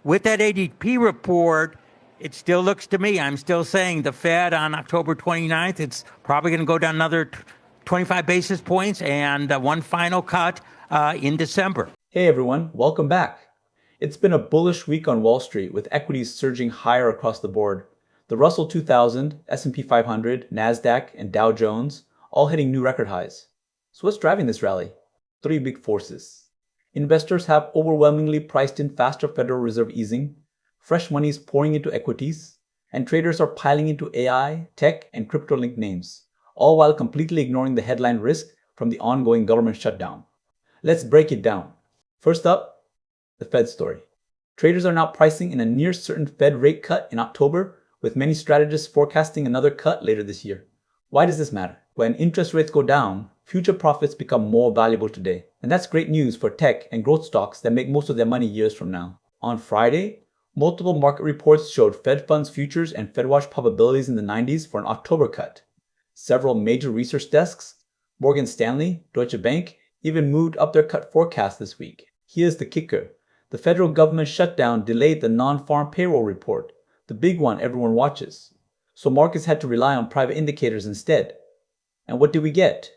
with that ADP report, it still looks to me, I'm still saying the Fed on October 29th, it's probably going to go down another 25 basis points and one final cut in December. Hey everyone, welcome back. It's been a bullish week on Wall Street with equities surging higher across the board. The Russell 2000, S&P 500, Nasdaq, and Dow Jones all hitting new record highs. So what's driving this rally? Three big forces. Investors have overwhelmingly priced in faster Federal Reserve easing, fresh money is pouring into equities, and traders are piling into AI, tech, and crypto-linked names, all while completely ignoring the headline risk from the ongoing government shutdown. Let's break it down. First up, the Fed story. Traders are now pricing in a near certain Fed rate cut in October, with many strategists forecasting another cut later this year. Why does this matter? When interest rates go down, future profits become more valuable today. And that's great news for tech and growth stocks that make most of their money years from now. On Friday, multiple market reports showed Fed funds futures and FedWatch probabilities in the 90s for an October cut. Several major research desks, Morgan Stanley, Deutsche Bank, even moved up their cut forecast this week. Here's the kicker. The federal government shutdown delayed the non-farm payroll report, the big one everyone watches. So markets had to rely on private indicators instead. And what did we get?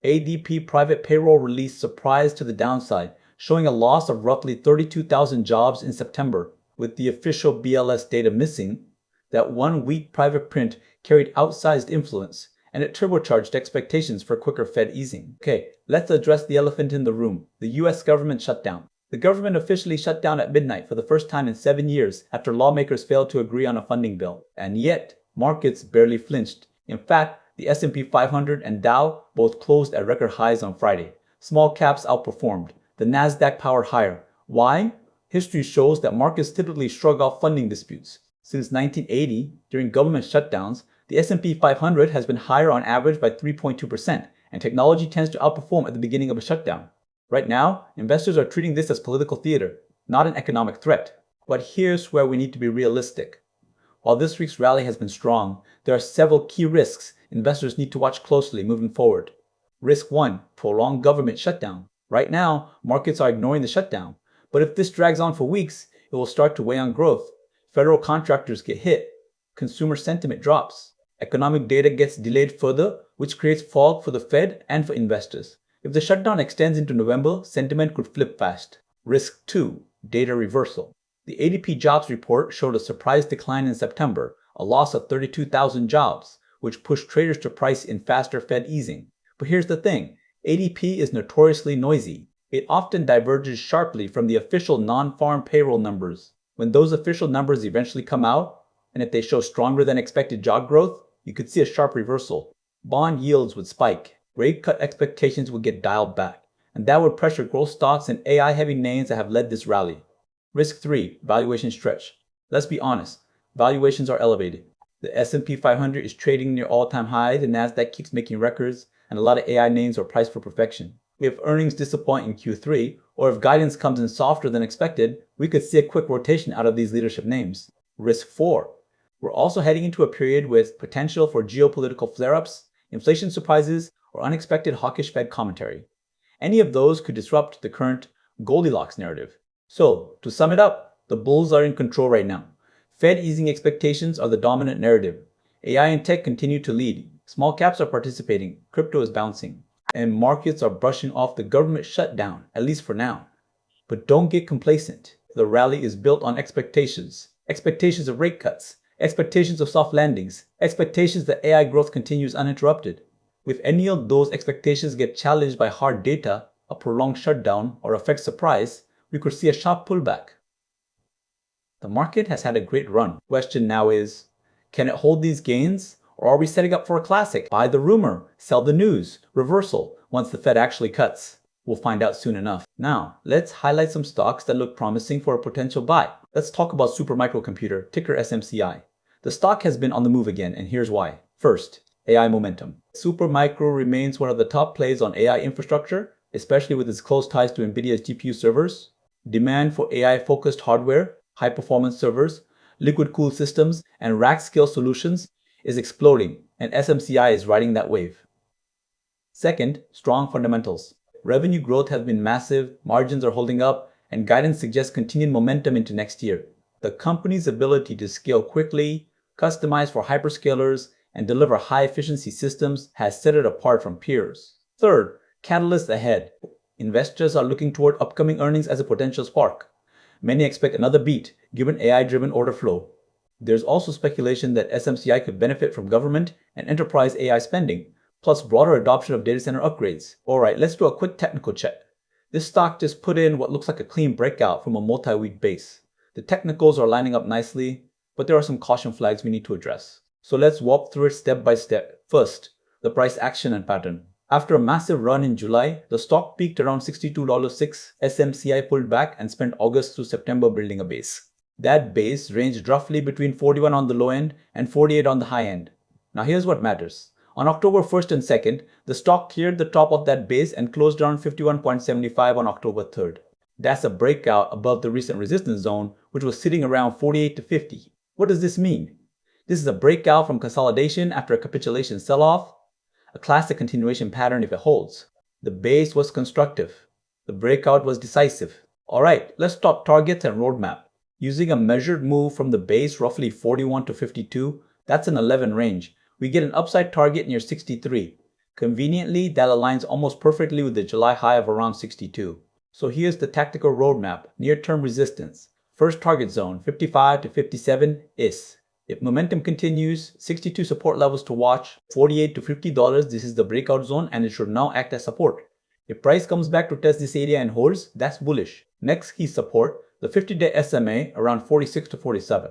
ADP private payroll release surprised to the downside, showing a loss of roughly 32,000 jobs in September. With the official BLS data missing, that 1 week private print carried outsized influence, and it turbocharged expectations for quicker Fed easing. Okay, let's address the elephant in the room, the US government shutdown. The government officially shut down at midnight for the first time in 7 years after lawmakers failed to agree on a funding bill. And yet, markets barely flinched. In fact, the S&P 500 and Dow both closed at record highs on Friday. Small caps outperformed. The Nasdaq powered higher. Why? History shows that markets typically shrug off funding disputes. Since 1980, during government shutdowns, the S&P 500 has been higher on average by 3.2%, and technology tends to outperform at the beginning of a shutdown. Right now, investors are treating this as political theater, not an economic threat. But here's where we need to be realistic. While this week's rally has been strong, there are several key risks investors need to watch closely moving forward. Risk 1, prolonged government shutdown. Right now, markets are ignoring the shutdown, but if this drags on for weeks, it will start to weigh on growth. Federal contractors get hit, consumer sentiment drops, economic data gets delayed further, which creates fog for the Fed and for investors. If the shutdown extends into November, sentiment could flip fast. Risk 2, data reversal. The ADP jobs report showed a surprise decline in September, a loss of 32,000 jobs, which pushed traders to price in faster Fed easing. But here's the thing, ADP is notoriously noisy. It often diverges sharply from the official non-farm payroll numbers. When those official numbers eventually come out, and if they show stronger than expected job growth, you could see a sharp reversal. Bond yields would spike, rate cut expectations would get dialed back, and that would pressure growth stocks and AI-heavy names that have led this rally. Risk 3, valuation stretch. Let's be honest, valuations are elevated. The S&P 500 is trading near all-time highs, the Nasdaq keeps making records, and a lot of AI names are priced for perfection. If earnings disappoint in Q3, or if guidance comes in softer than expected, we could see a quick rotation out of these leadership names. Risk 4. We're also heading into a period with potential for geopolitical flare-ups, inflation surprises, or unexpected hawkish Fed commentary. Any of those could disrupt the current Goldilocks narrative. So, to sum it up, the bulls are in control right now. Fed easing expectations are the dominant narrative. AI and tech continue to lead. Small caps are participating, crypto is bouncing, and markets are brushing off the government shutdown, at least for now. But don't get complacent. The rally is built on expectations. Expectations of rate cuts, expectations of soft landings, expectations that AI growth continues uninterrupted. If any of those expectations get challenged by hard data, a prolonged shutdown, or a Fed surprise, we could see a sharp pullback. The market has had a great run. Question now is, can it hold these gains? Or are we setting up for a classic? Buy the rumor, sell the news, reversal once the Fed actually cuts. We'll find out soon enough. Now, let's highlight some stocks that look promising for a potential buy. Let's talk about Supermicro Computer, ticker SMCI. The stock has been on the move again, and here's why. First, AI momentum. Supermicro remains one of the top plays on AI infrastructure, especially with its close ties to Nvidia's GPU servers. Demand for AI-focused hardware, high-performance servers, liquid-cooled systems, and rack-scale solutions is exploding, and SMCI is riding that wave. Second, strong fundamentals. Revenue growth has been massive, margins are holding up, and guidance suggests continued momentum into next year. The company's ability to scale quickly, customize for hyperscalers, and deliver high-efficiency systems has set it apart from peers. Third, catalysts ahead. Investors are looking toward upcoming earnings as a potential spark. Many expect another beat, given AI-driven order flow. There's also speculation that SMCI could benefit from government and enterprise AI spending, plus broader adoption of data center upgrades. Alright, let's do a quick technical check. This stock just put in what looks like a clean breakout from a multi-week base. The technicals are lining up nicely, but there are some caution flags we need to address. So let's walk through it step by step. First, the price action and pattern. After a massive run in July, the stock peaked around $62.06, SMCI pulled back and spent August through September building a base. That base ranged roughly between 41 on the low end and 48 on the high end. Now here's what matters. On October 1st and 2nd, the stock cleared the top of that base and closed around 51.75 on October 3rd. That's a breakout above the recent resistance zone, which was sitting around 48 to 50. What does this mean? This is a breakout from consolidation after a capitulation sell-off, a classic continuation pattern if it holds. The base was constructive. The breakout was decisive. Alright, let's talk targets and roadmap. Using a measured move from the base roughly 41 to 52, that's an 11 range. We get an upside target near 63. Conveniently, that aligns almost perfectly with the July high of around 62. So here's the tactical roadmap. Near-term resistance. First target zone, 55 to 57 is. If momentum continues, 62 support levels to watch, $48 to $50, this is the breakout zone and it should now act as support. If price comes back to test this area and holds, that's bullish. Next key support, the 50-day SMA around 46 to 47.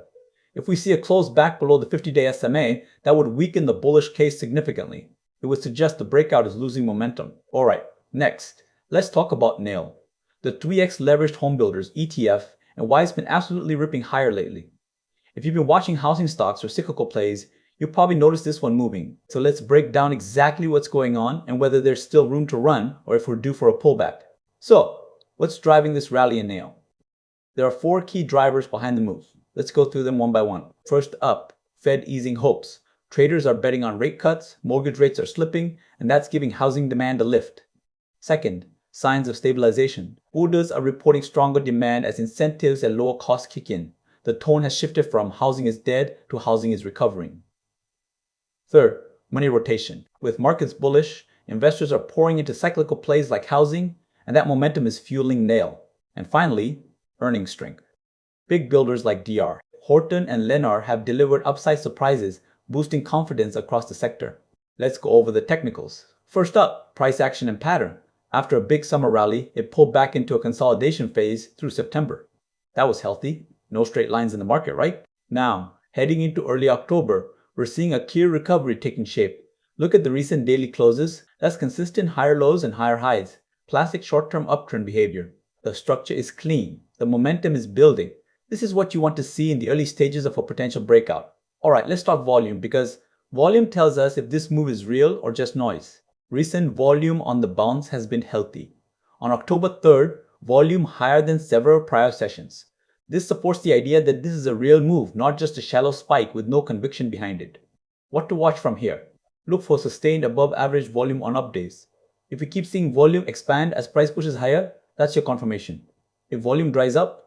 If we see a close back below the 50-day SMA, that would weaken the bullish case significantly. It would suggest the breakout is losing momentum. Alright, next, let's talk about NAIL, the 3x leveraged homebuilders ETF, and why it's been absolutely ripping higher lately. If you've been watching housing stocks or cyclical plays, you'll probably notice this one moving. So let's break down exactly what's going on and whether there's still room to run or if we're due for a pullback. So, what's driving this rally in NAIL? There are 4 key drivers behind the move. Let's go through them one by one. First up, Fed easing hopes. Traders are betting on rate cuts, mortgage rates are slipping, and that's giving housing demand a lift. Second, signs of stabilization. Orders are reporting stronger demand as incentives and lower costs kick in. The tone has shifted from housing is dead to housing is recovering. Third, money rotation. With markets bullish, investors are pouring into cyclical plays like housing, and that momentum is fueling NAIL. And finally, earnings strength. Big builders like DR, Horton, and Lennar have delivered upside surprises, boosting confidence across the sector. Let's go over the technicals. First up, price action and pattern. After a big summer rally, it pulled back into a consolidation phase through September. That was healthy. No straight lines in the market, right? Now, heading into early October, we're seeing a clear recovery taking shape. Look at the recent daily closes. That's consistent higher lows and higher highs. Classic short-term uptrend behavior. The structure is clean. The momentum is building. This is what you want to see in the early stages of a potential breakout. Alright, let's talk volume because volume tells us if this move is real or just noise. Recent volume on the bounce has been healthy. On October 3rd, volume higher than several prior sessions. This supports the idea that this is a real move, not just a shallow spike with no conviction behind it. What to watch from here? Look for sustained above average volume on up days. If we keep seeing volume expand as price pushes higher, that's your confirmation. If volume dries up,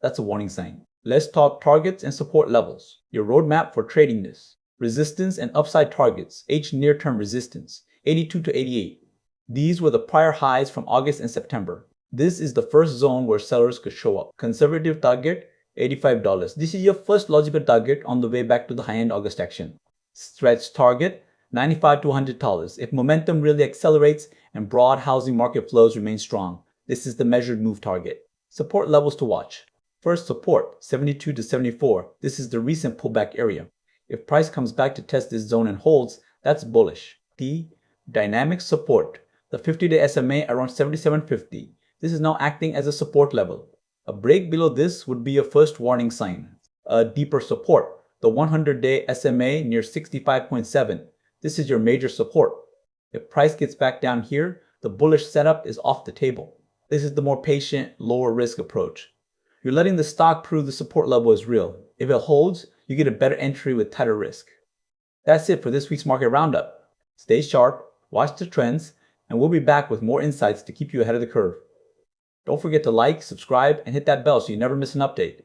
that's a warning sign. Let's talk targets and support levels. Your roadmap for trading this. Resistance and upside targets. H near-term resistance, 82 to 88. These were the prior highs from August and September. This is the first zone where sellers could show up. Conservative target, $85. This is your first logical target on the way back to the high-end August action. Stretch target, $95 to $100. If momentum really accelerates and broad housing market flows remain strong, this is the measured move target. Support levels to watch. First support, 72 to 74. This is the recent pullback area. If price comes back to test this zone and holds, that's bullish. T, dynamic support. The 50-day SMA around 77.50. This is now acting as a support level. A break below this would be your first warning sign. A deeper support, the 100-day SMA near 65.7. This is your major support. If price gets back down here, the bullish setup is off the table. This is the more patient, lower risk approach. You're letting the stock prove the support level is real. If it holds, you get a better entry with tighter risk. That's it for this week's market roundup. Stay sharp, watch the trends, and we'll be back with more insights to keep you ahead of the curve. Don't forget to like, subscribe, and hit that bell so you never miss an update.